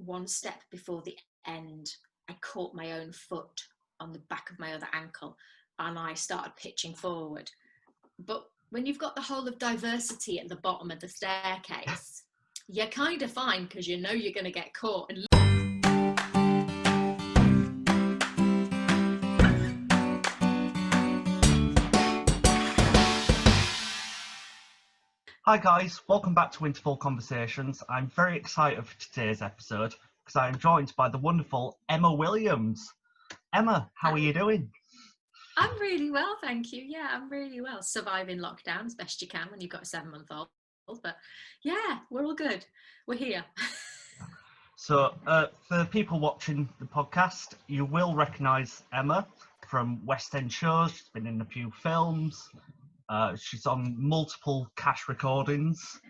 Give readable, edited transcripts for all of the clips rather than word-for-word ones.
one step before the end, I caught my own foot on the back of my other ankle and I started pitching forward. But when you've got the whole of diversity at the bottom of the staircase, you're kind of fine because you know you're going to get caught. And Hi guys, welcome back to Interval Conversations. I'm very excited for today's episode because I am joined by the wonderful Emma Williams. Emma, how are you doing? I'm really well, thank you. Yeah, I'm really well. Surviving lockdown as best you can when you've got a 7-month-old. But yeah, we're all good. We're here. So for people watching the podcast, you will recognise Emma from West End shows. She's been in a few films. She's on multiple cash recordings.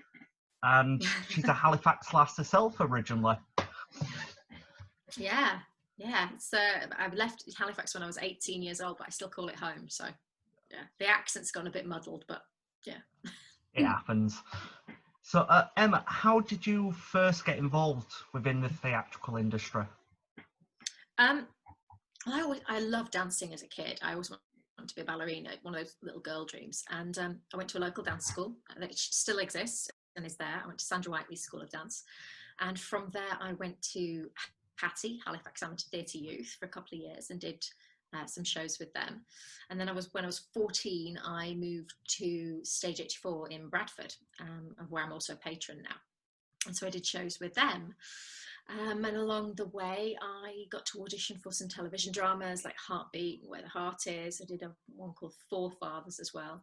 And she's a Halifax lass herself originally. Yeah. So I left Halifax when I was 18 years old, but I still call it home. So yeah, the accent's gone a bit muddled, but yeah. It happens. So Emma, how did you first get involved within the theatrical industry? I loved dancing as a kid. I always wanted to be a ballerina, one of those little girl dreams. And I went to a local dance school that still exists and is there. I went to Sandra Whiteley's School of Dance. And from there, I went to Hattie, Halifax Amateur Theatre Youth, for a couple of years and did some shows with them. And then when I was 14, I moved to Stage 84 in Bradford, where I'm also a patron now. And so I did shows with them. And along the way, I got to audition for some television dramas like Heartbeat, Where the Heart Is. I did one called Forefathers as well.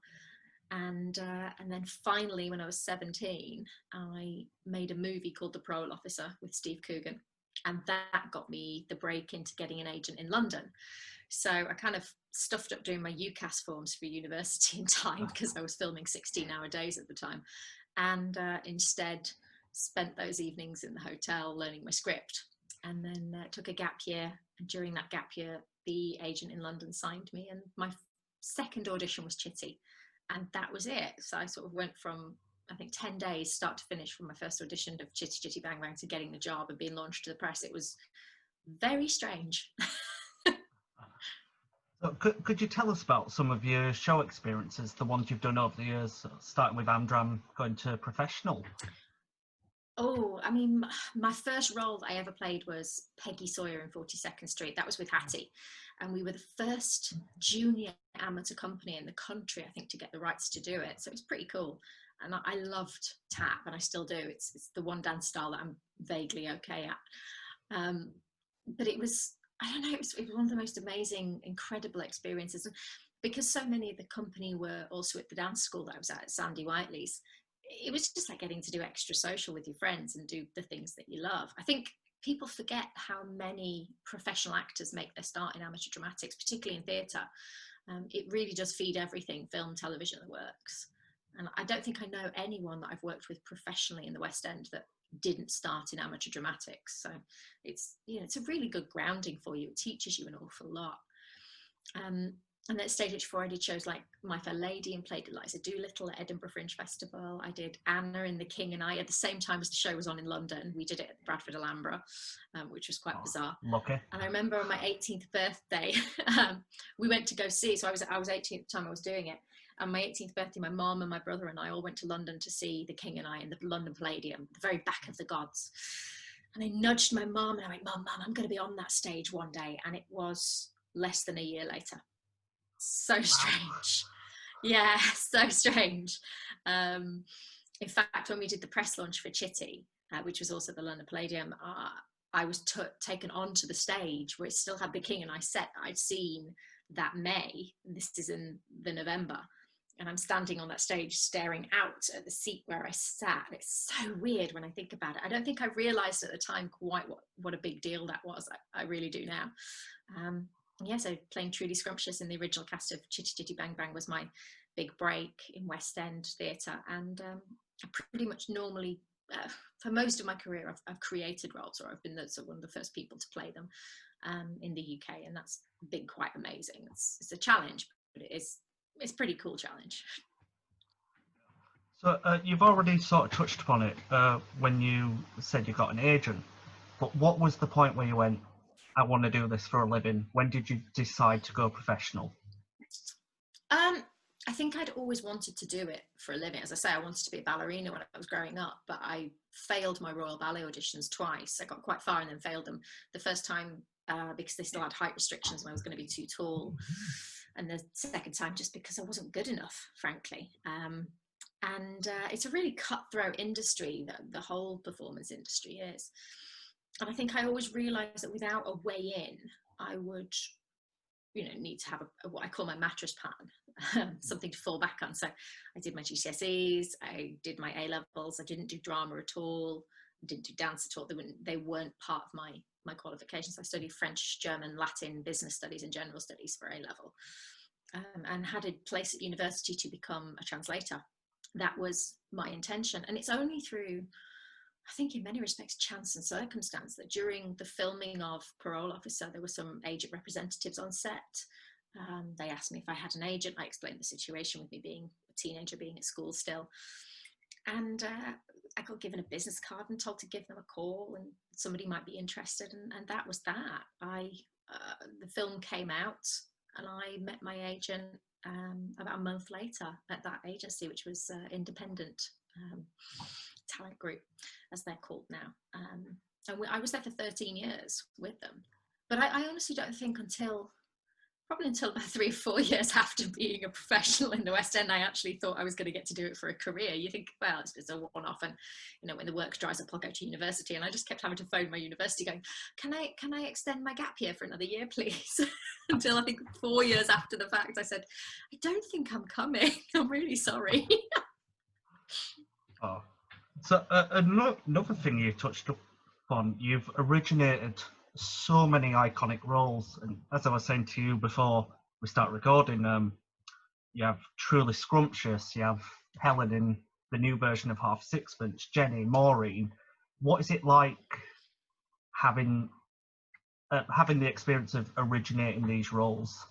And then finally, when I was 17, I made a movie called The Parole Officer with Steve Coogan. And that got me the break into getting an agent in London. So I kind of stuffed up doing my UCAS forms for university in time because I was filming 16-hour days at the time. And instead spent those evenings in the hotel learning my script, and then took a gap year. And during that gap year, the agent in London signed me, and my second audition was Chitty, and that was it. So I sort of went from, I think, 10 days start to finish from my first audition of Chitty Chitty Bang Bang to getting the job and being launched to the press. It was very strange. So could you tell us about some of your show experiences, the ones you've done over the years, starting with Amdram, going to professional? Oh, I mean, my first role that I ever played was Peggy Sawyer in 42nd Street. That was with Hattie. And we were the first junior amateur company in the country, I think, to get the rights to do it. So it was pretty cool. And I loved tap, and I still do. It's the one dance style that I'm vaguely okay at. But it was, I don't know, it was one of the most amazing, incredible experiences. And because so many of the company were also at the dance school that I was at Sandy Whiteley's, it was just like getting to do extra social with your friends and do the things that you love. I think people forget how many professional actors make their start in amateur dramatics, particularly in theatre. It really does feed everything, film, television, the works. And I don't think I know anyone that I've worked with professionally in the West End that didn't start in amateur dramatics. So it's a really good grounding for you. It teaches you an awful lot. And at Stage 84, I did shows like My Fair Lady and played Eliza Doolittle at Edinburgh Fringe Festival. I did Anna in The King and I at the same time as the show was on in London. We did it at Bradford Alhambra, which was quite bizarre. Lucky. And I remember on my 18th birthday, we went to go see. So I was 18 at the time I was doing it. And my 18th birthday, my mom and my brother and I all went to London to see The King and I in the London Palladium, the very back of the gods. And I nudged my mom and I went, Mom, I'm going to be on that stage one day. And it was less than a year later. So strange. Yeah, so strange. In fact, when we did the press launch for Chitty, which was also the London Palladium, I was taken onto the stage where it still had The King and I set that I'd seen that May. This is in the November. And I'm standing on that stage staring out at the seat where I sat. It's so weird when I think about it. I don't think I realised at the time quite what a big deal that was. I really do now. So playing Trudy Scrumptious in the original cast of Chitty Chitty Bang Bang was my big break in West End theatre. And I pretty much normally, for most of my career, I've created roles, or I've been one of the first people to play them in the UK. And that's been quite amazing. It's a challenge, but it's a pretty cool challenge. So you've already sort of touched upon it when you said you got an agent. But what was the point where you went, I want to do this for a living? When did you decide to go professional? I think I'd always wanted to do it for a living. As I say, I wanted to be a ballerina when I was growing up, but I failed my Royal Ballet auditions twice. I got quite far and then failed them. The first time because they still had height restrictions and I was going to be too tall. And the second time just because I wasn't good enough, frankly. It's a really cutthroat industry, the whole performance industry is. And I think I always realised that without a way in, I would need to have what I call my mattress plan, something to fall back on. So I did my GCSEs, I did my A-levels, I didn't do drama at all, I didn't do dance at all. They weren't part of my qualifications. I studied French, German, Latin, business studies and general studies for A-level, and had a place at university to become a translator. That was my intention. And it's only through, I think in many respects, chance and circumstance that during the filming of Parole Officer, there were some agent representatives on set. They asked me if I had an agent. I explained the situation with me being a teenager, being at school still. And I got given a business card and told to give them a call and somebody might be interested. And that was that. The film came out and I met my agent about a month later at that agency, which was Independent Talent Group, as they're called now. And I was there for 13 years with them. But I honestly don't think probably until about 3 or 4 years after being a professional in the West End, I actually thought I was going to get to do it for a career. You think, well, it's a one-off, and when the work dries up, I'll go to university. And I just kept having to phone my university going, can I extend my gap year for another year, please? Until I think 4 years after the fact, I said, I don't think I'm coming. I'm really sorry. Oh. So another thing you touched upon, you've originated so many iconic roles, and as I was saying to you before we start recording, you have Truly Scrumptious, you have Helen in the new version of Half Sixpence, Jenny, Maureen. What is it like having the experience of originating these roles?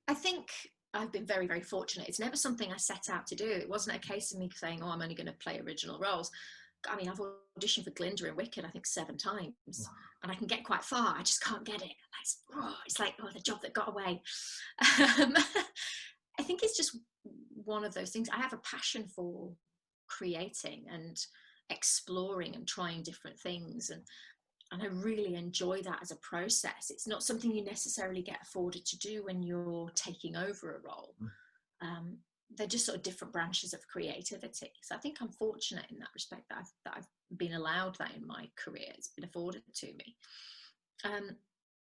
I think I've been very, very fortunate. It's never something I set out to do. It wasn't a case of me saying, I'm only going to play original roles. I mean, I've auditioned for Glinda and Wicked, I think 7 times, and I can get quite far. I just can't get it. It's like the job that got away. I think it's just one of those things. I have a passion for creating and exploring and trying different things, and I really enjoy that as a process. It's not something you necessarily get afforded to do when you're taking over a role. They're just sort of different branches of creativity. So I think I'm fortunate in that respect that I've been allowed that in my career. It's been afforded to me.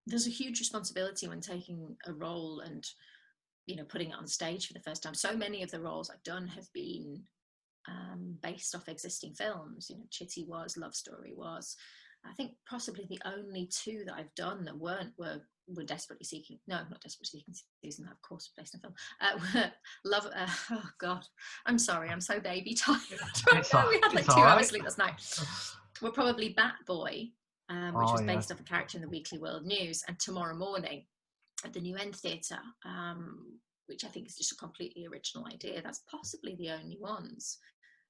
There's a huge responsibility when taking a role and putting it on stage for the first time. So many of the roles I've done have been based off existing films. Chitty was, Love Story was. I think possibly the only 2 that I've done that were Desperately Seeking. No, not Desperately Seeking Susan, that of course based on film. Love. Oh God, I'm sorry, I'm so baby tired. We had like 2 hours sleep last night. We're probably Bat Boy, which was based off a character in the Weekly World News, and Tomorrow Morning at the New End Theatre, which I think is just a completely original idea. That's possibly the only ones.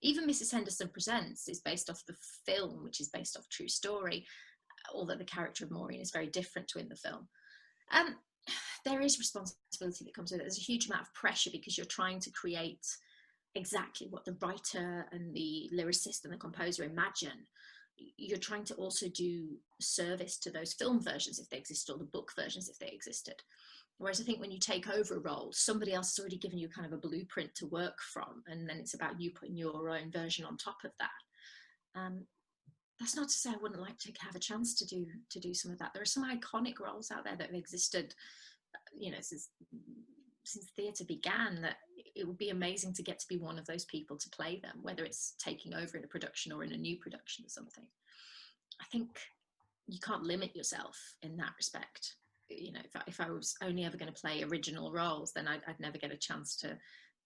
Even Mrs. Henderson Presents is based off the film, which is based off true story, although the character of Maureen is very different to in the film. There is responsibility that comes with it. There's a huge amount of pressure because you're trying to create exactly what the writer and the lyricist and the composer imagine. You're trying to also do service to those film versions if they exist, or the book versions if they existed. Whereas I think when you take over a role, somebody else has already given you kind of a blueprint to work from, and then it's about you putting your own version on top of that. That's not to say I wouldn't like to have a chance to do some of that. There are some iconic roles out there that have existed, since theatre began, that it would be amazing to get to be one of those people to play them, whether it's taking over in a production or in a new production or something. I think you can't limit yourself in that respect. If I was only ever going to play original roles, then I'd never get a chance to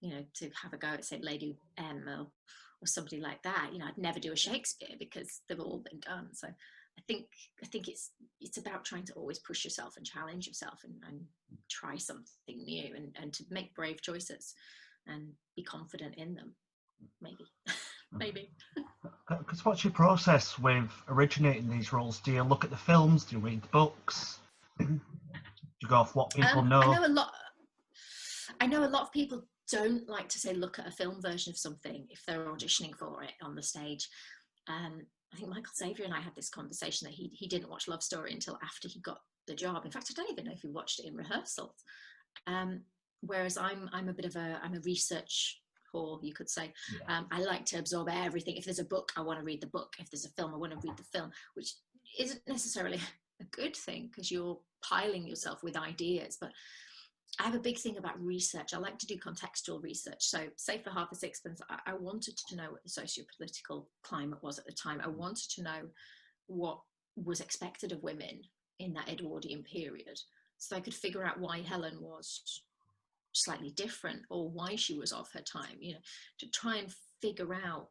have a go at, say, Lady M or somebody like that. I'd never do a Shakespeare because they've all been done. So I think it's about trying to always push yourself and challenge yourself and try something new and to make brave choices and be confident in them, maybe. maybe. Because what's your process with originating these roles? Do you look at the films? Do you read the books? Do you go off what people know? I know a lot of people don't like to say look at a film version of something if they're auditioning for it on the stage. I think Michael Xavier and I had this conversation that he didn't watch Love Story until after he got the job. In fact, I don't even know if he watched it in rehearsals. Whereas I'm a bit of I'm a research whore, you could say. Yeah. I like to absorb everything. If there's a book, I want to read the book. If there's a film, I want to read the film, which isn't necessarily a good thing because you're piling yourself with ideas. But I have a big thing about research. I like to do contextual research. So, say for Half a Sixpence, I wanted to know what the socio-political climate was at the time. I wanted to know what was expected of women in that Edwardian period, so I could figure out why Helen was slightly different or why she was of her time. You know, to try and figure out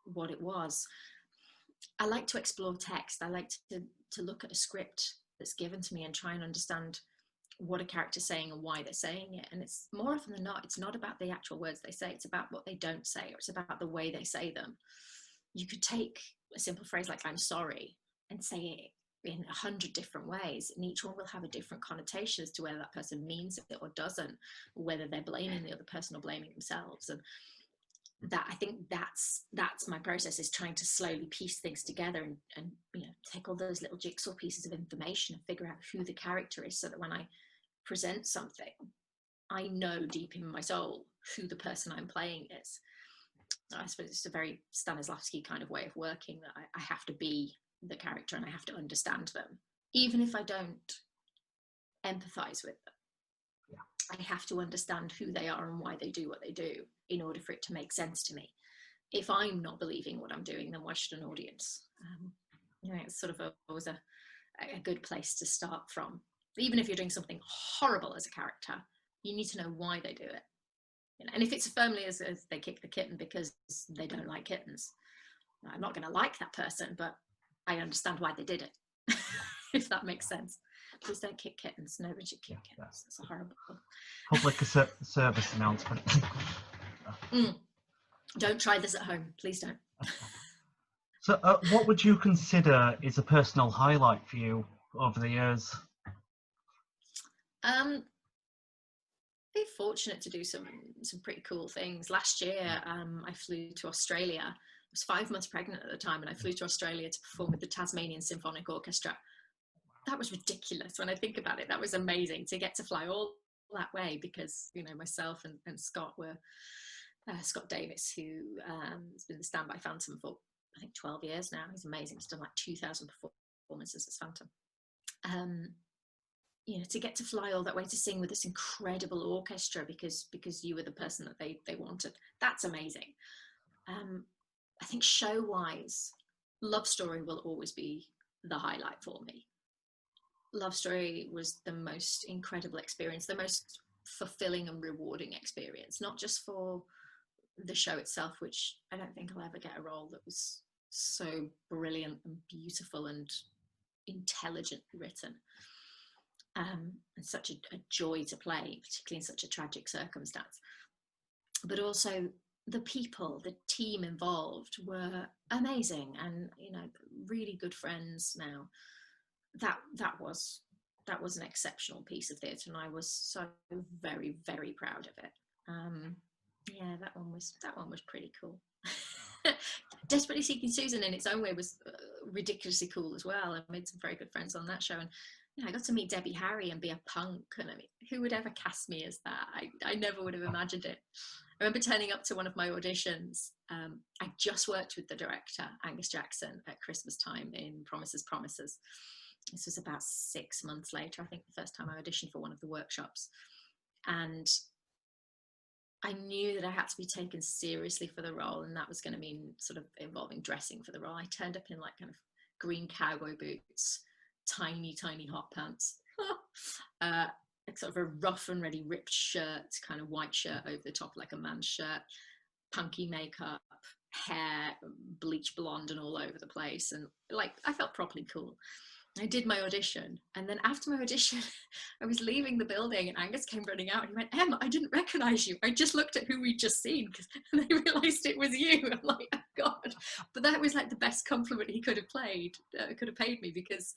what it was. I like to explore text. I like to look at a script that's given to me and try and understand what a character's saying and why they're saying it. And it's more often than not, it's not about the actual words they say, it's about what they don't say, or it's about the way they say them. You could take a simple phrase like I'm sorry and say it in 100 different ways, and each one will have a different connotation as to whether that person means it or doesn't, or whether they're blaming the other person or blaming themselves. And that, I think that's my process, is trying to slowly piece things together and you know, take all those little jigsaw pieces of information and figure out who the character is, so that when I present something, I know deep in my soul who the person I'm playing is. I suppose it's a very Stanislavski kind of way of working, that I have to be the character and I have to understand them, even if I don't empathize with them. I have to understand who they are and why they do what they do in order for it to make sense to me. If I'm not believing what I'm doing, then why should an audience? You know, it's sort of always a good place to start from. Even if you're doing something horrible as a character, you need to know why they do it. You know, and if it's firmly as they kick the kitten because they don't like kittens, I'm not going to like that person, but I understand why they did it. If that makes sense. Please don't kick kittens. Nobody should kick kittens. It's a horrible Public service announcement. Don't try this at home. Please don't. So what would you consider is a personal highlight for you over the years? Very fortunate to do some pretty cool things. Last year, I flew to Australia. I was 5 months pregnant at the time, and I flew to Australia to perform with the Tasmanian Symphonic Orchestra. That was ridiculous when I think about it. That was amazing to get to fly all that way, because, you know, myself and Scott were, Scott Davis, who has been the standby Phantom for, I think, 12 years now. He's amazing. He's done like 2,000 performances as Phantom. You know, to get to fly all that way to sing with this incredible orchestra because you were the person that they wanted. That's amazing. I think show-wise, Love Story will always be the highlight for me. Love Story was the most incredible experience, the most fulfilling and rewarding experience, not just for the show itself, which I don't think I'll ever get a role that was so brilliant and beautiful and intelligently written, and such a joy to play, particularly in such a tragic circumstance. But also the people, the team involved were amazing, and, you know, really good friends now. That was an exceptional piece of theatre, and I was so very, very proud of it. Yeah, that one was pretty cool. Desperately Seeking Susan in its own way was ridiculously cool as well. I made some very good friends on that show, and I got to meet Debbie Harry and be a punk, and I mean, who would ever cast me as that? I never would have imagined it. I remember turning up to one of my auditions. I just worked with the director, Angus Jackson, at Christmas time in Promises, Promises. This was about 6 months later, I think, the first time I auditioned for one of the workshops. And I knew that I had to be taken seriously for the role, and that was going to mean sort of involving dressing for the role. I turned up in like kind of green cowboy boots, tiny hot pants, sort of a rough and ready ripped shirt, kind of white shirt over the top like a man's shirt, punky makeup, hair bleach blonde and all over the place, and like I felt properly cool. I did my audition, and then after my audition, I was leaving the building, and Angus came running out, and he went, "Em, I didn't recognise you. I just looked at who we'd just seen, and they realised it was you." I'm like, "Oh God!" But that was like the best compliment he could have paid me, because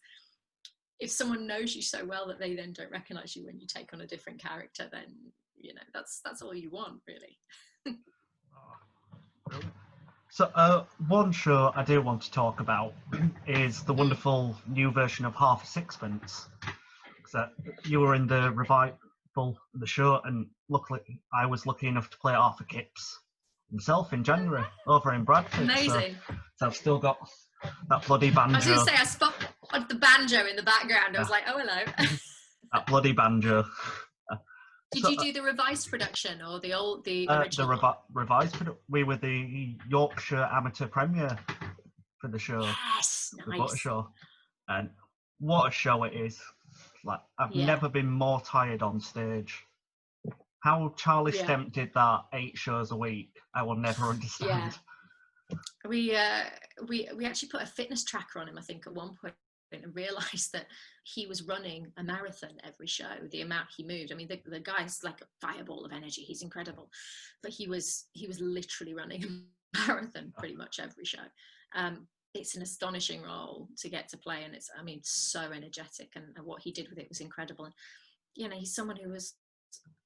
if someone knows you so well that they then don't recognise you when you take on a different character, then that's all you want, really. So one show I do want to talk about is the wonderful new version of Half a Sixpence. So you were in the revival of the show, and luckily I was lucky enough to play Arthur Kipps himself in January over in Bradford. Amazing. So I've still got that bloody banjo. I was going to say, I spotted the banjo in the background. I was like, "Oh, hello." That bloody banjo. Did you do the revised production or the original? The revised production. We were the Yorkshire amateur premiere for the show. Yes, the nice. Butter Show, and what a show it is! Like, I've never been more tired on stage. How Charlie Stemp did that 8 shows a week, I will never understand. Yeah. We actually put a fitness tracker on him, I think, at one point, and realised that he was running a marathon every show. The amount he moved. I mean, the guy's like a fireball of energy. He's incredible, but he was literally running a marathon pretty much every show. It's an astonishing role to get to play, and it's, I mean, so energetic, and what he did with it was incredible. And he's someone who was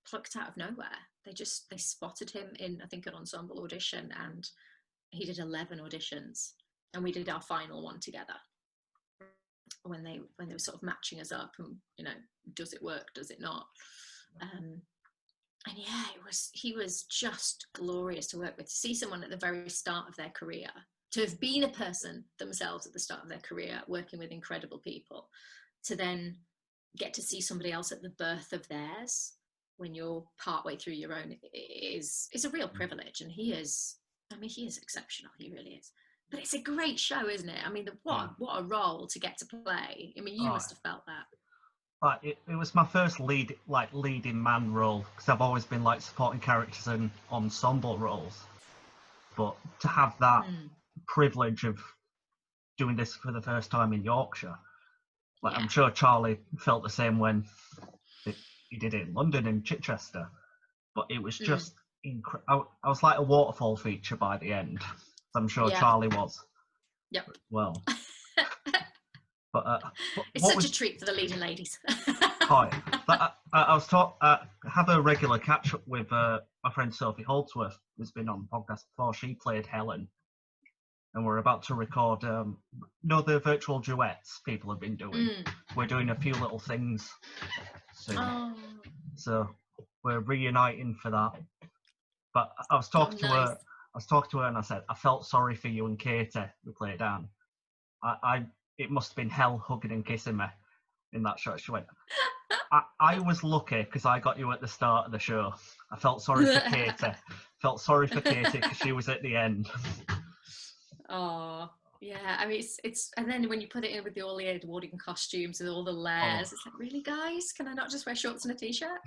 plucked out of nowhere. They spotted him in, I think, an ensemble audition, and he did 11 auditions, and we did our final one together when they were sort of matching us up, and does it work, does it not? And yeah, he was just glorious to work with. To see someone at the very start of their career, to have been a person themselves at the start of their career, working with incredible people, to then get to see somebody else at the birth of theirs when you're partway through your own is a real privilege. And he is exceptional. He really is. But it's a great show, isn't it? I mean, what a role to get to play. I mean, you must have felt that. But it was my first leading man role, because I've always been like supporting characters and ensemble roles. But to have that privilege of doing this for the first time in Yorkshire, I'm sure Charlie felt the same when he did it in London, in Chichester. But it was just incredible. I was like a waterfall feature by the end. I'm sure Charlie was. Yep. Well. But it's such a treat for the leading ladies. I have a regular catch up with my friend Sophie Holdsworth, who's been on the podcast before. She played Helen, and we're about to record. The virtual duets people have been doing. We're doing a few little things soon, so we're reuniting for that. But I was talking to her. I was talking to her, and I said, I felt sorry for you and Katie. We played down. It must have been hell hugging and kissing me in that show. She went, I was lucky because I got you at the start of the show. I felt sorry for Katie. Felt sorry for Katie because she was at the end. Oh, yeah. I mean, it's and then when you put it in with all the Edwardian costumes and all the layers, it's like, really, guys? Can I not just wear shorts and a t-shirt?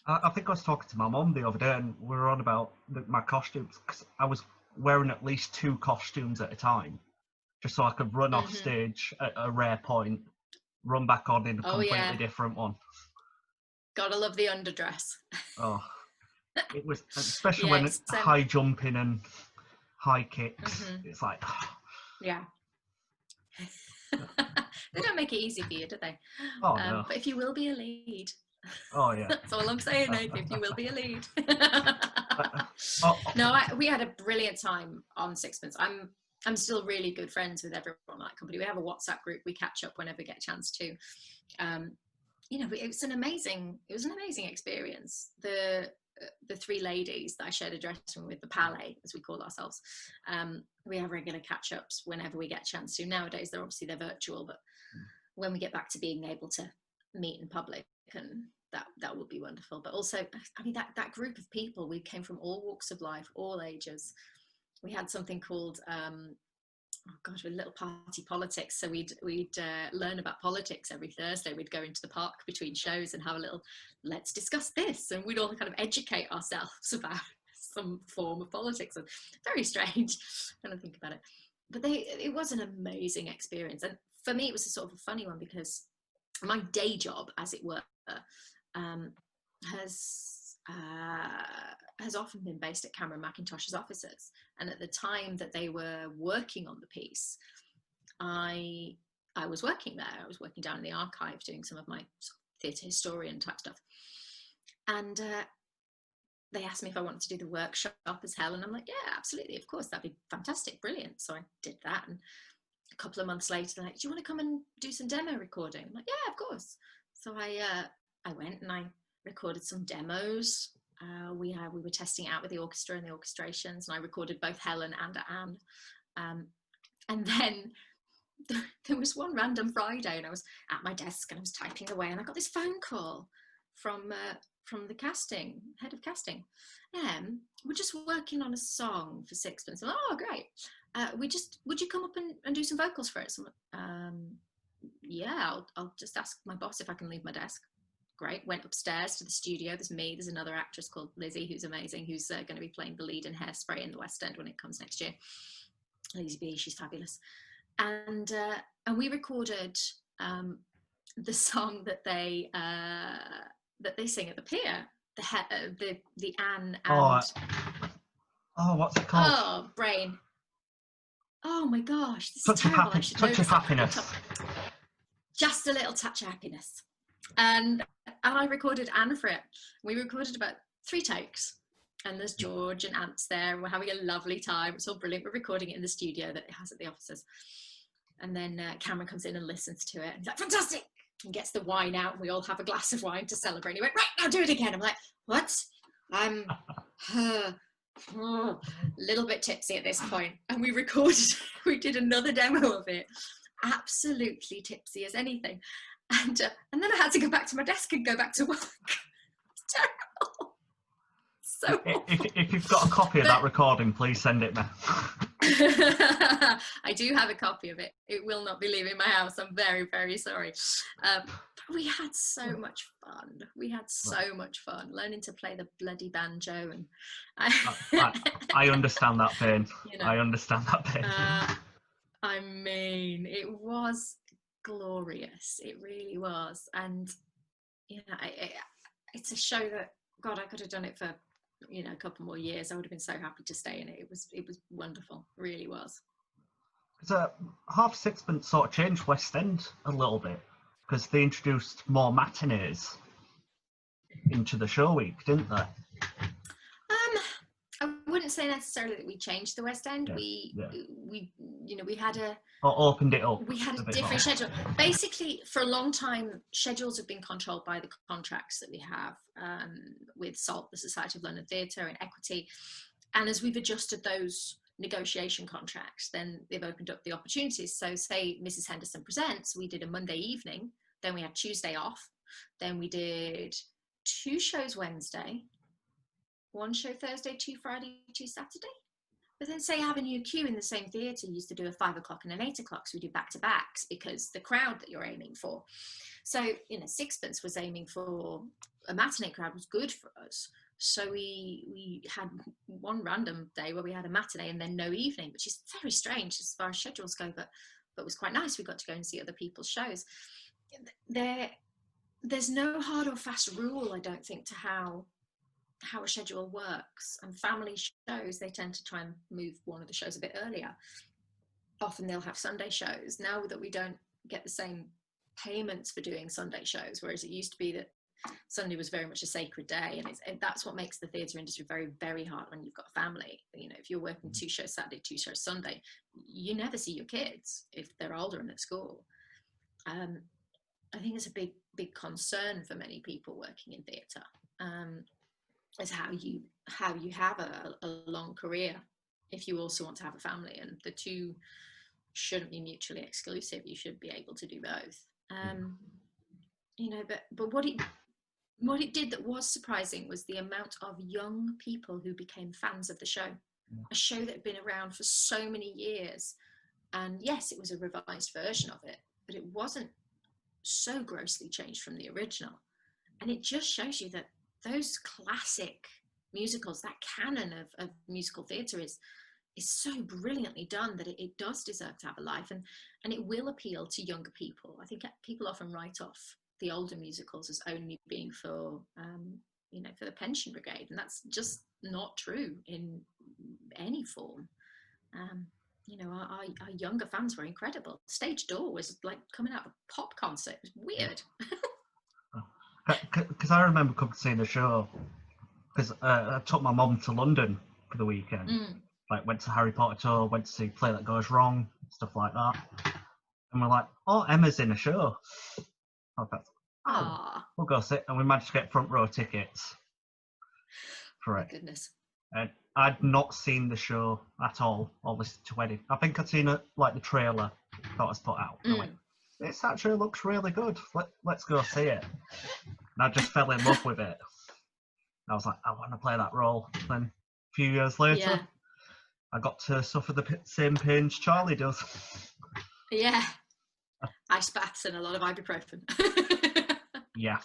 I think I was talking to my mum the other day, and we were on about my costumes, because I was wearing at least 2 costumes at a time, just so I could run off stage at a rare point, run back on in a completely different one. Gotta love the underdress. It was, especially when it's high jumping and high kicks. It's like, yeah. They don't make it easy for you, do they? No. But if you will be a lead. Yeah. That's all I'm saying, Nathan. If you will be a lead. We had a brilliant time on Sixpence. I'm still really good friends with everyone on that company. We have a WhatsApp group. We catch up whenever we get a chance to. It was an amazing experience. The 3 ladies that I shared a dressing room with, the Palais, as we call ourselves, we have regular catch-ups whenever we get a chance to. Nowadays, they're virtual, but when we get back to being able to meet in public, and that would be wonderful. But also, I mean, that group of people, we came from all walks of life, all ages. We had something called with little party politics. So we'd learn about politics every Thursday. We'd go into the park between shows and have a little, let's discuss this, and we'd all kind of educate ourselves about some form of politics. And very strange when I think about it. it was an amazing experience. And for me, it was a sort of a funny one because my day job, as it were, um, has often been based at Cameron Mackintosh's offices. And at the time that they were working on the piece, I was working there. I was working down in the archive doing some of my theatre historian type stuff. And they asked me if I wanted to do the workshop as Helen. I'm like, yeah, absolutely, of course, that'd be fantastic, brilliant. So I did that. And a couple of months later, they're like, do you want to come and do some demo recording? I'm like, yeah, of course. So I went and I recorded some demos. We were testing out with the orchestra and the orchestrations, and I recorded both Helen and Anne. And then there was one random Friday, and I was at my desk and I was typing away, and I got this phone call from the casting head of casting. We're just working on a song for Sixpence. Like, oh, great. Would you come up and do some vocals for us? Yeah, I'll just ask my boss if I can leave my desk. Great. Went upstairs to the studio. There's me. There's another actress called Lizzie, who's amazing, who's going to be playing the lead in Hairspray in the West End when it comes next year. Lizzie B, she's fabulous. And we recorded the song that they sing at the pier. The Anne and what's it called? Oh, brain. Oh my gosh, this Touch is terrible. touch of happiness. Just a little touch of happiness. And I recorded Anne for it. We recorded about 3 takes. And there's George and Ant's there. We're having a lovely time. It's all brilliant. We're recording it in the studio that it has at the offices. And then Cameron comes in and listens to it. And he's like, fantastic. And gets the wine out. And we all have a glass of wine to celebrate. And he went, right, now do it again. I'm like, what? I'm a little bit tipsy at this point. And we did another demo of it. Absolutely tipsy as anything. And then I had to go back to my desk and go back to work. It's terrible. So if you've got a copy of that recording, please send it me. I do have a copy of it. It will not be leaving my house. I'm very, very sorry. But we had so much fun. We had so much fun learning to play the bloody banjo. And I understand that pain. You know, I understand that pain. I mean, it was glorious. It really was. And it's a show that, God, I could have done it for a couple more years. I would have been so happy to stay in it. It was wonderful. It really was. Because Half Sixpence sort of changed West End a little bit because they introduced more matinees into the show week, didn't they? I wouldn't say necessarily that we changed the West End. Yeah. We had or opened it up. We had a different schedule. Basically, for a long time, schedules have been controlled by the contracts that we have with SALT, the Society of London Theatre, and Equity. And as we've adjusted those negotiation contracts, then they've opened up the opportunities. So say Mrs. Henderson Presents, we did a Monday evening, then we had Tuesday off, then we did 2 shows Wednesday, 1 show Thursday, 2 Friday, 2 Saturday. But then say Avenue Q in the same theatre used to do a 5 o'clock and an 8 o'clock, so we do back-to-backs because the crowd that you're aiming for. So, Sixpence was aiming for a matinee crowd was good for us. So we had one random day where we had a matinee and then no evening, which is very strange as far as schedules go, but was quite nice. We got to go and see other people's shows. There's no hard or fast rule, I don't think, to how a schedule works. And family shows, they tend to try and move one of the shows a bit earlier. Often they'll have Sunday shows. Now that we don't get the same payments for doing Sunday shows, whereas it used to be that Sunday was very much a sacred day, and that's what makes the theatre industry very, very hard when you've got a family. If you're working 2 shows Saturday, 2 shows Sunday, you never see your kids if they're older and at school. I think it's a big, big concern for many people working in theatre. Is how you have a long career if you also want to have a family, and the two shouldn't be mutually exclusive. You should be able to do both. But what it did that was surprising was the amount of young people who became fans of the show. A show that had been around for so many years, and yes, it was a revised version of it, but it wasn't so grossly changed from the original. And it just shows you that those classic musicals, that canon of musical theatre is so brilliantly done that it does deserve to have a life, and it will appeal to younger people. I think people often write off the older musicals as only being for for the pension brigade, and that's just not true in any form. Our younger fans were incredible. Stage door was like coming out of a pop concert. It was weird. Because I remember coming to see the show because I took my mum to London for the weekend. Like went to Harry Potter tour, went to see Play That Goes Wrong, stuff like that. And we're like, oh, Emma's in a show. We'll go sit, and we managed to get front row tickets for it. My goodness. And I'd not seen the show at all, or listened to any. I think I'd seen it, like the trailer that was put out. I went, this actually looks really good. Let's go see it. And I just fell in love with it. I was like, I want to play that role. Then a few years later, I got to suffer the same pains Charlie does. Yeah. Ice baths and a lot of ibuprofen. Yeah.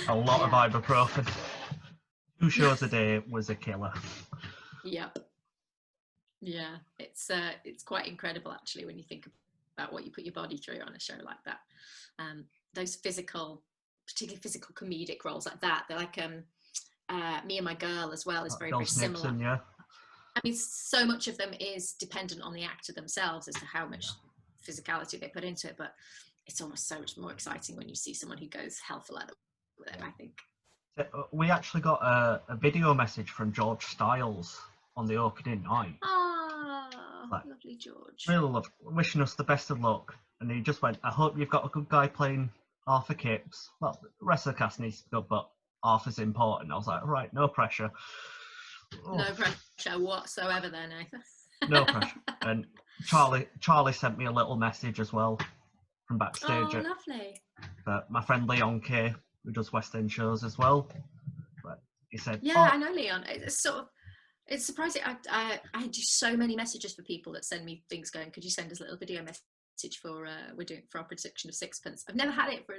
A lot of ibuprofen. 2 shows a day was a killer. Yep. Yeah. It's quite incredible, actually, when you think about what you put your body through on a show like that. Those particularly physical comedic roles like that, they're like Me and My Girl as well is very, very similar. Nixon, yeah. I mean, so much of them is dependent on the actor themselves as to how much physicality they put into it, but it's almost so much more exciting when you see someone who goes hell for leather with it, I think. We actually got a video message from George Stiles on the opening night. Lovely George. Really wishing us the best of luck. And he just went, I hope you've got a good guy playing Arthur Kipps. Well, the rest of the cast needs to go, but Arthur's important. I was like, right, no pressure. No pressure whatsoever then, Nathan. No pressure. And Charlie sent me a little message as well from Backstage. Oh, lovely. My friend Leon K, who does West End shows as well. But he said, I know Leon. It's surprising. I do so many messages for people that send me things going, could you send us a little video message for our production of Sixpence? I've never had it for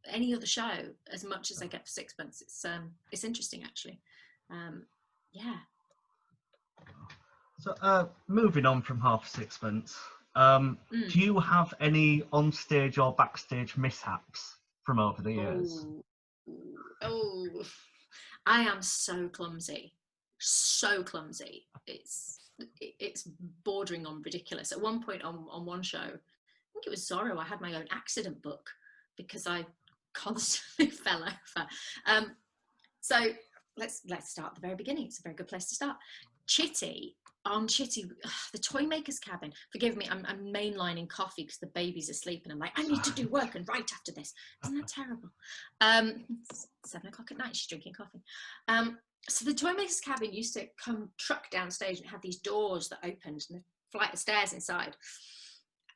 any other show as much as I get for Sixpence. It's interesting, actually. So moving on from Half Sixpence, do you have any onstage or backstage mishaps from over the years? Oh, I am so clumsy. It's bordering on ridiculous. At one point on one show, I think it was Zorro, I had my own accident book because I constantly fell over. So let's start at the very beginning. It's a very good place to start. Chitty, the toy maker's cabin. Forgive me, I'm mainlining coffee because the baby's asleep and I'm like, I need to do work and write after this. Isn't that terrible? It's 7 o'clock at night, she's drinking coffee. So the toy maker's cabin used to come truck downstage and have these doors that opened and a flight of stairs inside.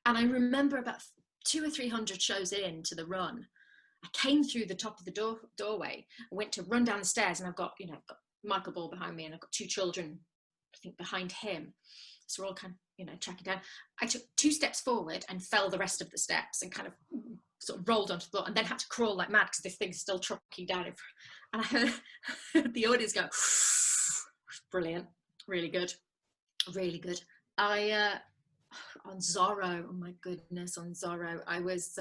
And I remember about 200 or 300 shows into the run, I came through the top of the doorway. I went to run down the stairs, and I've got Michael Ball behind me, and I've got 2 children, I think, behind him. So we're all kind of, tracking down. I took 2 steps forward and fell the rest of the steps and kind of sort of rolled onto the floor, and then had to crawl like mad because this thing's still trucking down in front. And I heard the audience go, brilliant, really good, really good. On Zorro, oh my goodness, on Zorro, I was,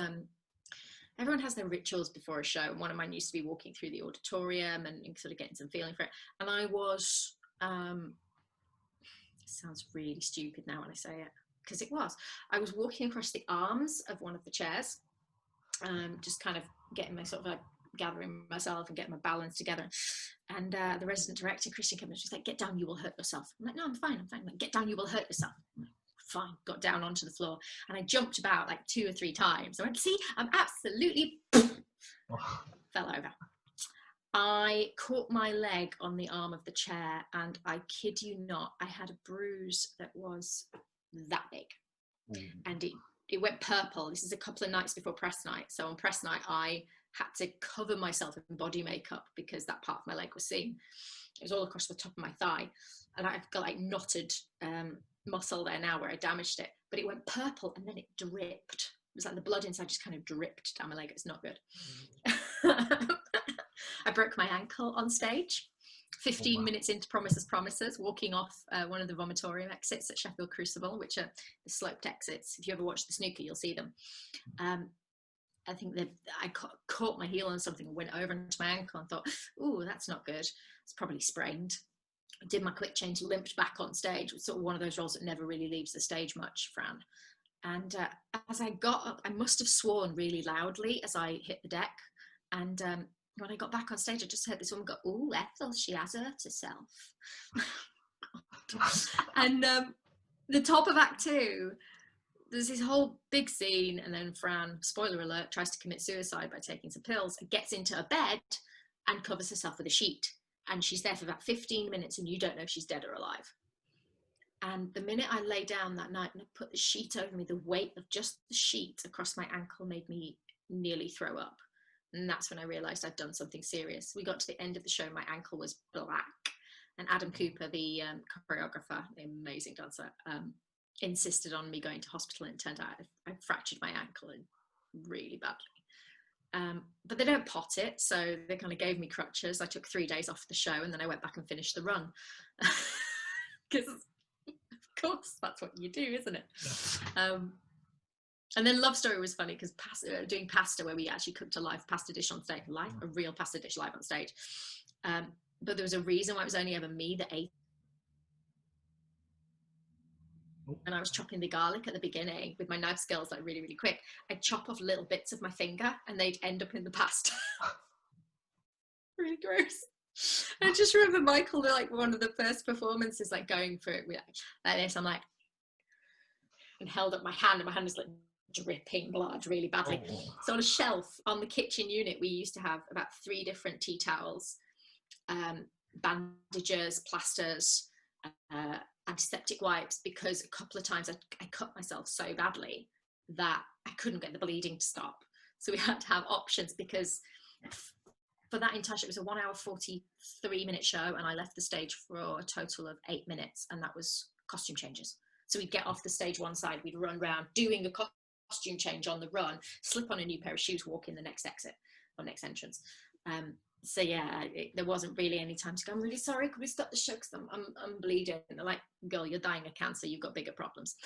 everyone has their rituals before a show, and one of mine used to be walking through the auditorium and sort of getting some feeling for it. And I was, it sounds really stupid now when I say it, because I was walking across the arms of one of the chairs, just kind of getting my sort of like gathering myself and getting my balance together. And the resident director, Christian, came in, she's like, get down, you will hurt yourself. I'm like, no, I'm fine. I'm like, get down, you will hurt yourself. I'm like, fine. Got down onto the floor, and I jumped about like 2 or 3 times. I went, see, I'm absolutely fell over. I caught my leg on the arm of the chair, and I kid you not, I had a bruise that was that big. And it went purple. This is a couple of nights before press night. So on press night, I had to cover myself in body makeup because that part of my leg was seen. It was all across the top of my thigh, and I've got like knotted muscle there now where I damaged it, but it went purple and then it dripped. It was like the blood inside just kind of dripped down my leg. It's not good. I broke my ankle on stage. 15 Oh, wow. minutes into Promises, walking off one of the vomitorium exits at Sheffield Crucible, which are the sloped exits. If you ever watch the snooker, you'll see them. I think that I caught my heel on something and went over into my ankle and thought, "Ooh, that's not good. It's probably sprained." I did my quick change, limped back on stage. It was sort of one of those roles that never really leaves the stage much, Fran. And as I got up, I must have sworn really loudly as I hit the deck. And when I got back on stage, I just heard this woman go, "Oh, Ethel, she has hurt herself." And the top of Act 2, there's this whole big scene, and then Fran, spoiler alert, tries to commit suicide by taking some pills and gets into a bed and covers herself with a sheet. And she's there for about 15 minutes and you don't know if she's dead or alive. And the minute I lay down that night and I put the sheet over me, the weight of just the sheet across my ankle made me nearly throw up. And that's when I realized I'd done something serious. We got to the end of the show, my ankle was black. And Adam Cooper, the choreographer, the amazing dancer, insisted on me going to hospital, and it turned out I fractured my ankle really badly. But they don't pot it, so they kind of gave me crutches. I took 3 days off the show and then I went back and finished the run. Because, of course, that's what you do, isn't it? Yeah. And then Love Story was funny because doing pasta, where we actually cooked a live pasta dish on stage, a real pasta dish live on stage. But there was a reason why it was only ever me that ate. And I was chopping the garlic at the beginning with my knife skills, like really, really quick. I'd chop off little bits of my finger and they'd end up in the pasta. Really gross. And I just remember Michael, like one of the first performances, like going for it like this. I'm like, and held up my hand, and my hand was like dripping blood really badly. Oh. So on a shelf on the kitchen unit, we used to have about 3 different tea towels, bandages, plasters, antiseptic wipes, because a couple of times I cut myself so badly that I couldn't get the bleeding to stop. So we had to have options, because for that entire show, it was a 1 hour 43-minute show, and I left the stage for a total of 8 minutes, and that was costume changes. So we'd get off the stage one side, we'd run around doing a costume change on the run, slip on a new pair of shoes, walk in the next exit or next entrance. So yeah, there wasn't really any time to go, "I'm really sorry, could we stop the show because I'm bleeding?" And they're like, "Girl, you're dying of cancer, you've got bigger problems."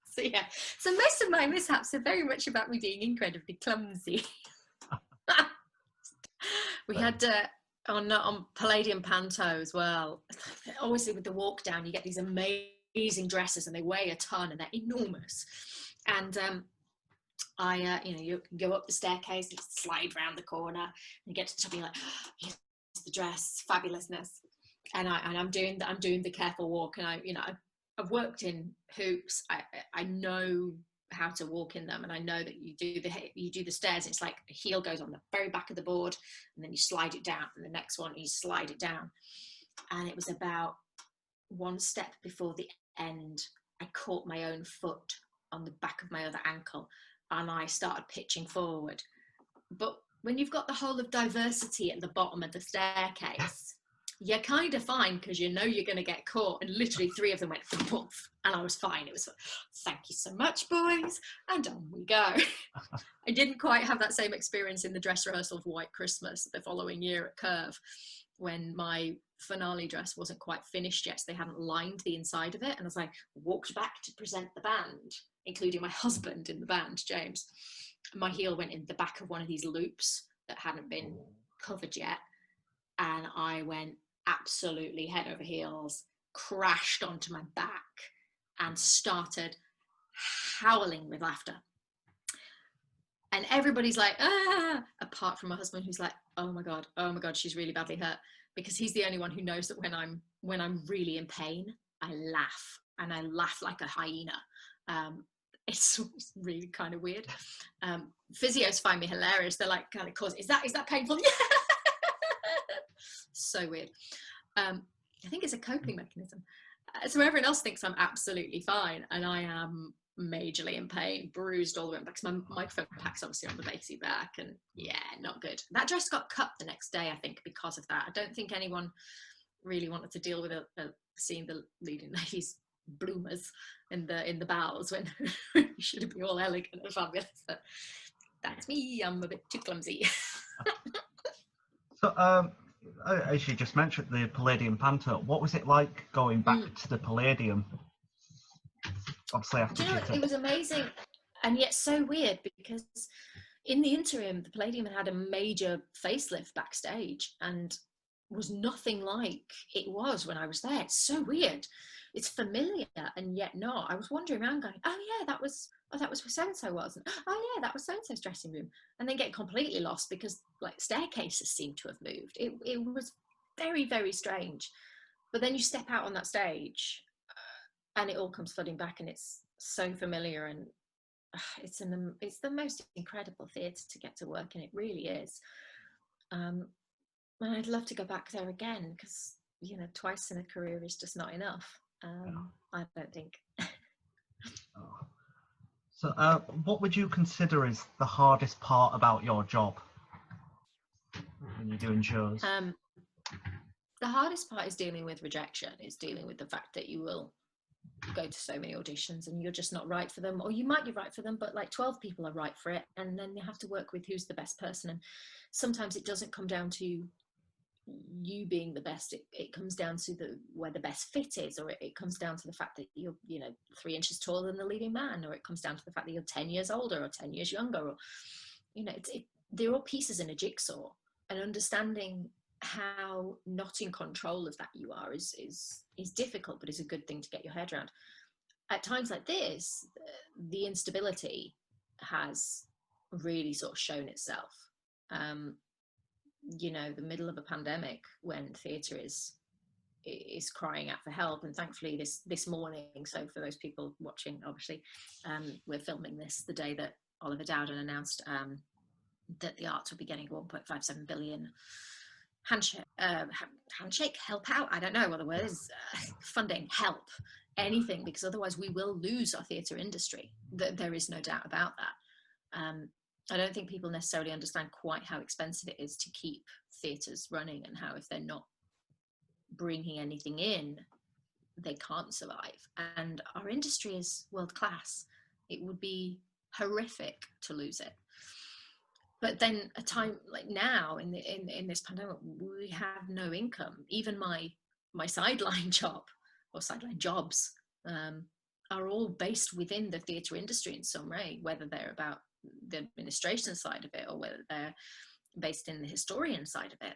So yeah, so most of my mishaps are very much about me being incredibly clumsy. We had on Palladium Panto as well, obviously with the walk down, you get these amazing dresses and they weigh a ton and they're enormous. And you go up the staircase, you slide round the corner, and you get to the top, and you're like, "Oh, here's the dress, fabulousness." And I'm doing the careful walk, and I've worked in hoops. I know how to walk in them, and I know that you do the stairs. It's like a heel goes on the very back of the board, and then you slide it down, and the next one you slide it down. And it was about 1 step before the end, I caught my own foot on the back of my other ankle, and I started pitching forward. But when you've got the whole of diversity at the bottom of the staircase, you're kind of fine, because you know you're going to get caught. And literally 3 of them went poof, and I was fine. It was, "Thank you so much, boys," and on we go. I didn't quite have that same experience in the dress rehearsal of White Christmas the following year at Curve, when my finale dress wasn't quite finished yet, so they hadn't lined the inside of it, and as I walked back to present the band, including my husband in the band, James, my heel went in the back of one of these loops that hadn't been covered yet, and I went absolutely head over heels, crashed onto my back, and started howling with laughter. And everybody's like, "Ah," apart from my husband, who's like, oh my God, she's really badly hurt," because he's the only one who knows that when I'm really in pain, I laugh, and I laugh like a hyena. It's really kind of weird. Physios find me hilarious. They're like, kind of, "Cause is that painful?" Yeah. So weird. I think it's a coping mechanism. So everyone else thinks I'm absolutely fine, and I am majorly in pain, bruised all the way back, because my microphone pack's obviously on the basic back, and yeah, not good. That dress got cut the next day, I think, because of that. I don't think anyone really wanted to deal with seeing the leading ladies' bloomers in the bows when you should be all elegant and fabulous. But that's me, I'm a bit too clumsy. So as you just mentioned, the Palladium Panto, what was it like going back to the Palladium? Obviously, after Do you know, it was amazing and yet so weird, because in the interim, the Palladium had a major facelift Backstage and was nothing like it was when I was there. It's so weird. It's familiar and yet not. I was wandering around going, oh yeah, that was where so-and-so was. And, oh yeah, that was so-and-so's dressing room. And then get completely lost because like staircases seem to have moved. It was very, very strange. But then you step out on that stage and it all comes flooding back, and it's so familiar, and it's the most incredible theatre to get to work in. It really is. And I'd love to go back there again, because you know, twice in a career is just not enough. I don't think. So, what would you consider is the hardest part about your job when you're doing shows? The hardest part is dealing with rejection. Is dealing with the fact that you will go to so many auditions and you're just not right for them, or you might be right for them, but like 12 people are right for it, and then you have to work with who's the best person. And sometimes it doesn't come down to you being the best, it comes down to where the best fit is, or it comes down to the fact that you're, you know, 3 inches taller than the leading man, or it comes down to the fact that you're 10 years older or 10 years younger, or you know, they're all pieces in a jigsaw, and understanding how not in control of that you are is difficult, but is a good thing to get your head around. At times like this, the instability has really sort of shown itself. You know, the middle of a pandemic, when theatre is crying out for help, and thankfully this morning, so for those people watching, obviously, we're filming this the day that Oliver Dowden announced that the arts would be getting 1.57 billion handshake, help out, I don't know what the word is, funding, help, anything, because otherwise we will lose our theatre industry. There is no doubt about that. I don't think people necessarily understand quite how expensive it is to keep theatres running, and how if they're not bringing anything in, they can't survive. And our industry is world class. It would be horrific to lose it. But then a time like now in this pandemic, we have no income. Even my sideline job, or sideline jobs, are all based within the theatre industry in some way, whether they're about the administration side of it, or whether they're based in the historian side of it,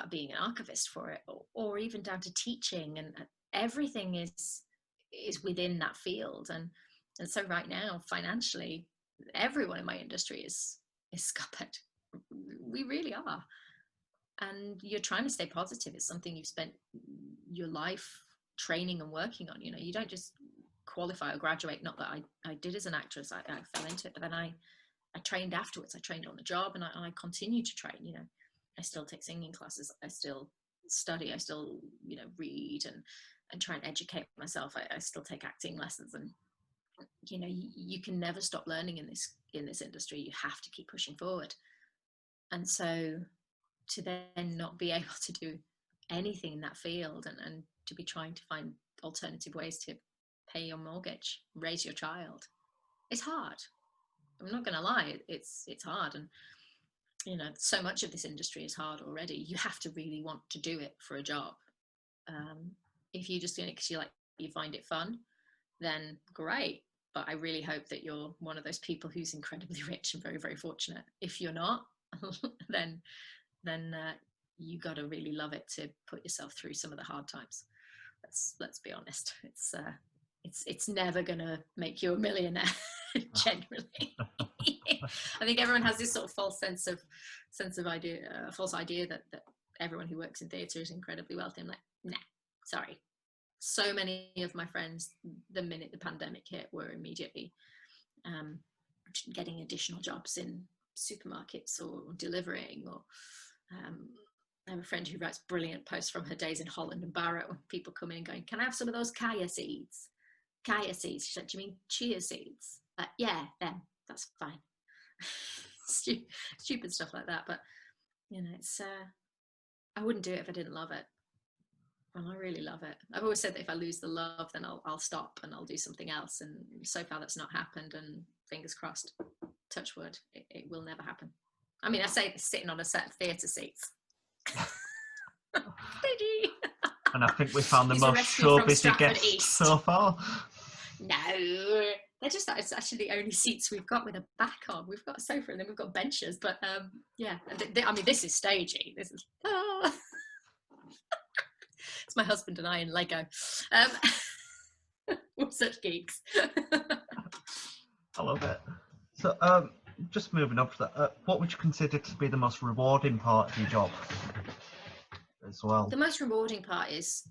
being an archivist for it, or even down to teaching, and everything is within that field. And so right now, financially, everyone in my industry is scuppered. We really are. And you're trying to stay positive. It's something you've spent your life training and working on. You know, you don't just qualify or graduate. Not that I did as an actress, I fell into it, but then I trained afterwards. I trained on the job, and I continue to train. You know, I still take singing classes, I still study, I still, you know, read and try and educate myself. I still take acting lessons, and you know, you can never stop learning in this industry. You have to keep pushing forward. And so to then not be able to do anything in that field, and to be trying to find alternative ways to pay your mortgage, raise your child, it's hard. I'm not going to lie, it's hard. And you know, so much of this industry is hard already. You have to really want to do it for a job. If you just do it because you find it fun, then great. But I really hope that you're one of those people who's incredibly rich and very, very fortunate. If you're not, then you got to really love it to put yourself through some of the hard times. Let's be honest. It's never gonna make you a millionaire, generally. I think everyone has this sort of false idea that everyone who works in theatre is incredibly wealthy. I'm like, nah, sorry. So many of my friends, the minute the pandemic hit, were immediately getting additional jobs in supermarkets or delivering. Or I have a friend who writes brilliant posts from her days in Holland and Barrett, when people come in and going, can I have some of those kaya seeds? Kaya seeds. She's like, do you mean chia seeds? Yeah, them. That's fine. Stupid stuff like that. But you know, it's I wouldn't do it if I didn't love it. And I really love it. I've always said that if I lose the love, then I'll stop and I'll do something else. And so far that's not happened, and fingers crossed, touch wood, it will never happen. I mean, I say this sitting on a set of theatre seats. Stagey. And I think we found the He's a most rescue from showbizy Stratford guest East. so far. No, it's actually the only seats we've got with a back on. We've got a sofa and then we've got benches, but yeah, I mean, this is stagey. This is it's my husband and I in Lego. We're such geeks. I love it. So, just moving up to that, what would you consider to be the most rewarding part of your job as well? The most rewarding part is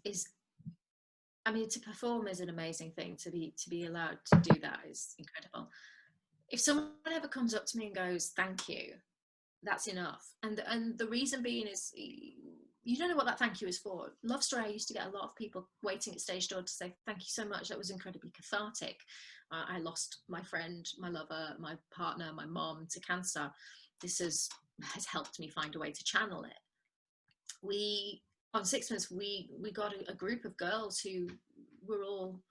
I mean, to perform is an amazing thing. To be allowed to do that is incredible. If someone ever comes up to me and goes, "Thank you," that's enough. And the reason being is you don't know what that thank you is for. Love Story, I used to get a lot of people waiting at stage door to say, "Thank you so much. That was incredibly cathartic. I lost my friend, my lover, my partner, my mom to cancer. This has helped me find a way to channel it." On Sixpence, we got a group of girls who were all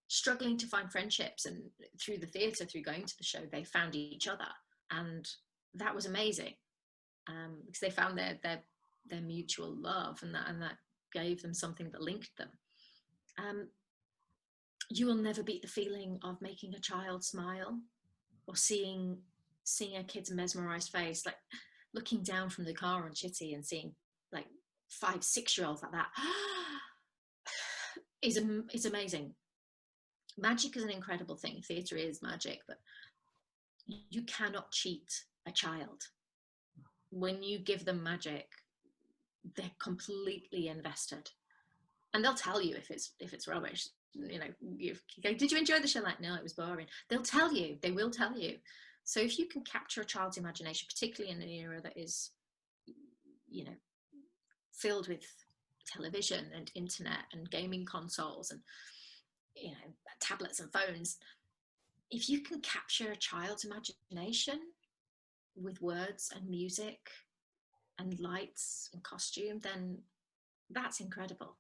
struggling to find friendships, and through the theatre, through going to the show, they found each other, and that was amazing, because they found their mutual love, and that gave them something that linked them. You will never beat the feeling of making a child smile, or seeing a kid's mesmerized face, like looking down from the car on Chitty and seeing like 5-6-year-olds like that is amazing. Magic is an incredible thing. Theatre is magic, but you cannot cheat a child. When you give them magic, they're completely invested, and they'll tell you if it's rubbish. You know, you go, "Did you enjoy the show?" Like, "No, it was boring." They'll tell you. They will tell you. So if you can capture a child's imagination, particularly in an era that is, you know, filled with television and internet and gaming consoles and, you know, tablets and phones, if you can capture a child's imagination with words and music and lights and costume, then that's incredible.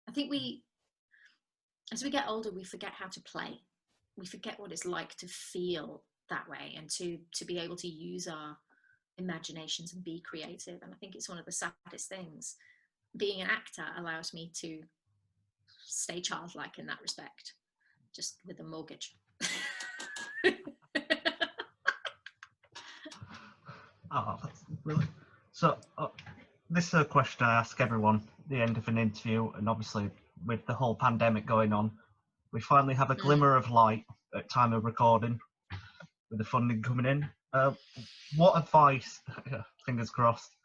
I think as we get older, we forget how to play. We forget what it's like to feel that way, and to be able to use our imaginations and be creative. And I think it's one of the saddest things. Being an actor allows me to stay childlike in that respect, just with a mortgage. Oh, that's brilliant. So, this is a question I ask everyone at the end of an interview, and obviously with the whole pandemic going on, we finally have a glimmer of light at time of recording with the funding coming in. What advice, fingers crossed,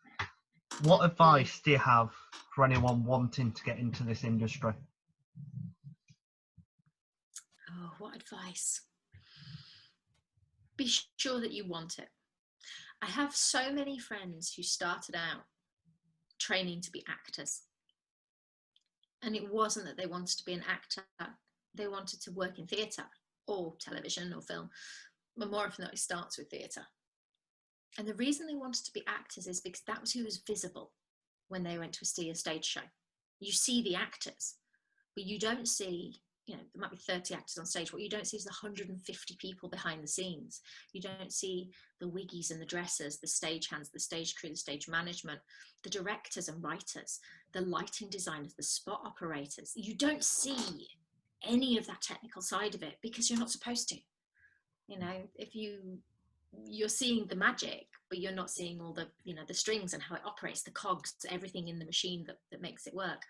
what advice do you have for anyone wanting to get into this industry? Oh, what advice? Be sure that you want it. I have so many friends who started out training to be actors. And it wasn't that they wanted to be an actor. They wanted to work in theatre or television or film. But more often it starts with theatre. And the reason they wanted to be actors is because that was who was visible when they went to see a stage show. You see the actors, but you don't see, you know, there might be 30 actors on stage. What you don't see is the 150 people behind the scenes. You don't see the wiggies and the dressers, the stage hands, the stage crew, the stage management, the directors and writers, the lighting designers, the spot operators. You don't see any of that technical side of it because you're not supposed to. You know, if you're seeing the magic, but you're not seeing all the, you know, the strings and how it operates, the cogs, everything in the machine that makes it work.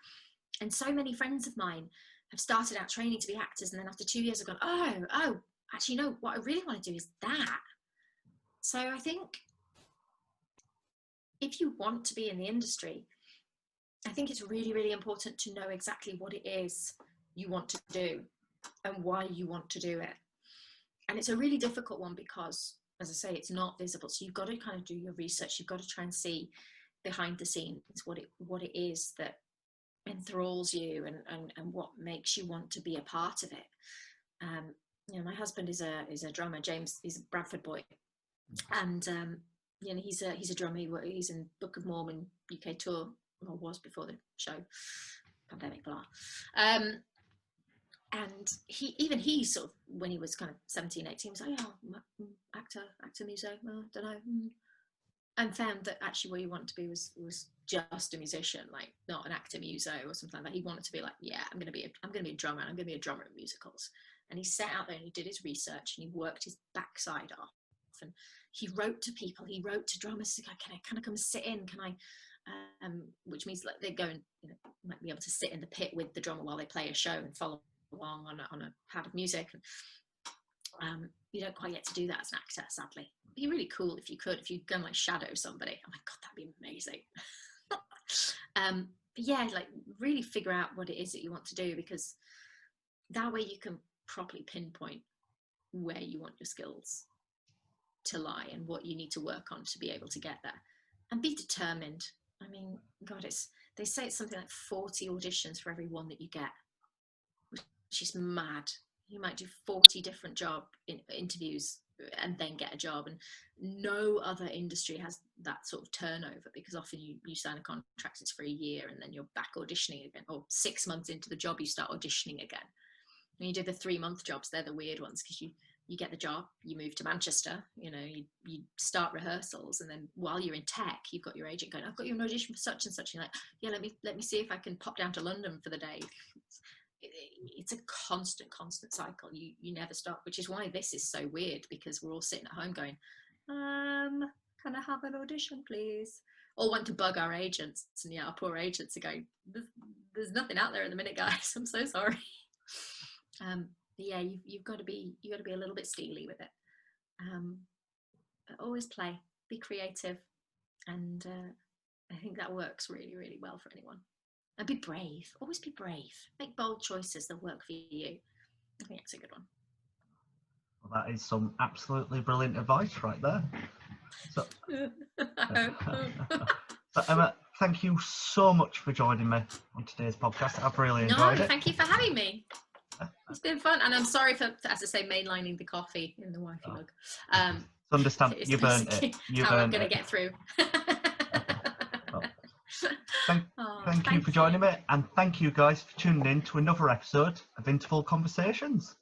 And so many friends of mine have started out training to be actors, and then after 2 years have gone, oh, actually, no, what I really want to do is that. So I think if you want to be in the industry, I think it's really, really important to know exactly what it is you want to do and why you want to do it. And it's a really difficult one because, as I say, it's not visible. So you've got to kind of do your research. You've got to try and see behind the scenes what it is that enthralls you and what makes you want to be a part of it. You know, my husband is a drummer. James, he's a Bradford boy, and you know, he's a drummer. He's in Book of Mormon UK tour, or was before the show, pandemic, blah. And he sort of, when he was kind of 17, 18, was like, "Oh, actor, muso, don't know." and found that actually what he wanted to be was just a musician, like not an actor muso or something like that. He wanted to be like, yeah, I'm gonna be a drummer, and I'm gonna be a drummer in musicals. And he set out there and he did his research and he worked his backside off, and he wrote to people, he wrote to drummers to go, can I come sit in, can I which means like they go and, you know, might be able to sit in the pit with the drummer while they play a show and follow along on a pad of music. And you don't quite get to do that as an actor, sadly. It'd be really cool if you could, if you'd go and like shadow somebody. Oh my god, that'd be amazing. But yeah, like really figure out what it is that you want to do, because that way you can properly pinpoint where you want your skills to lie and what you need to work on to be able to get there, and be determined. I mean, god, they say it's something like 40 auditions for every one that you get, which is mad. You might do 40 different interviews and then get a job, and no other industry has that sort of turnover, because often you sign a contract, it's for a year, and then you're back auditioning again, or 6 months into the job you start auditioning again. When you do the 3-month jobs, they're the weird ones, because you get the job, you move to Manchester, you know, you start rehearsals, and then while you're in tech, you've got your agent going, I've got you an audition for such and such, and you're like, yeah, let me see if I can pop down to London for the day. It's a constant cycle. You never stop, which is why this is so weird, because we're all sitting at home going, can I have an audition, please? All want to bug our agents, and yeah, our poor agents are going, there's nothing out there in the minute, guys. I'm so sorry. But yeah, you've got to be a little bit steely with it. But always play, be creative, and I think that works really, really well for anyone. And be brave. Always be brave. Make bold choices that work for you. I think that's a good one. Well, that is some absolutely brilliant advice right there. So, so Emma, thank you so much for joining me on today's podcast. I've really enjoyed it. Thank you for having me. It's been fun, and I'm sorry for, as I say, mainlining the coffee in the wifey mug. Understand, you've earned it. How I'm going to get through. Well, thank you for joining me, and thank you guys for tuning in to another episode of Interval Conversations.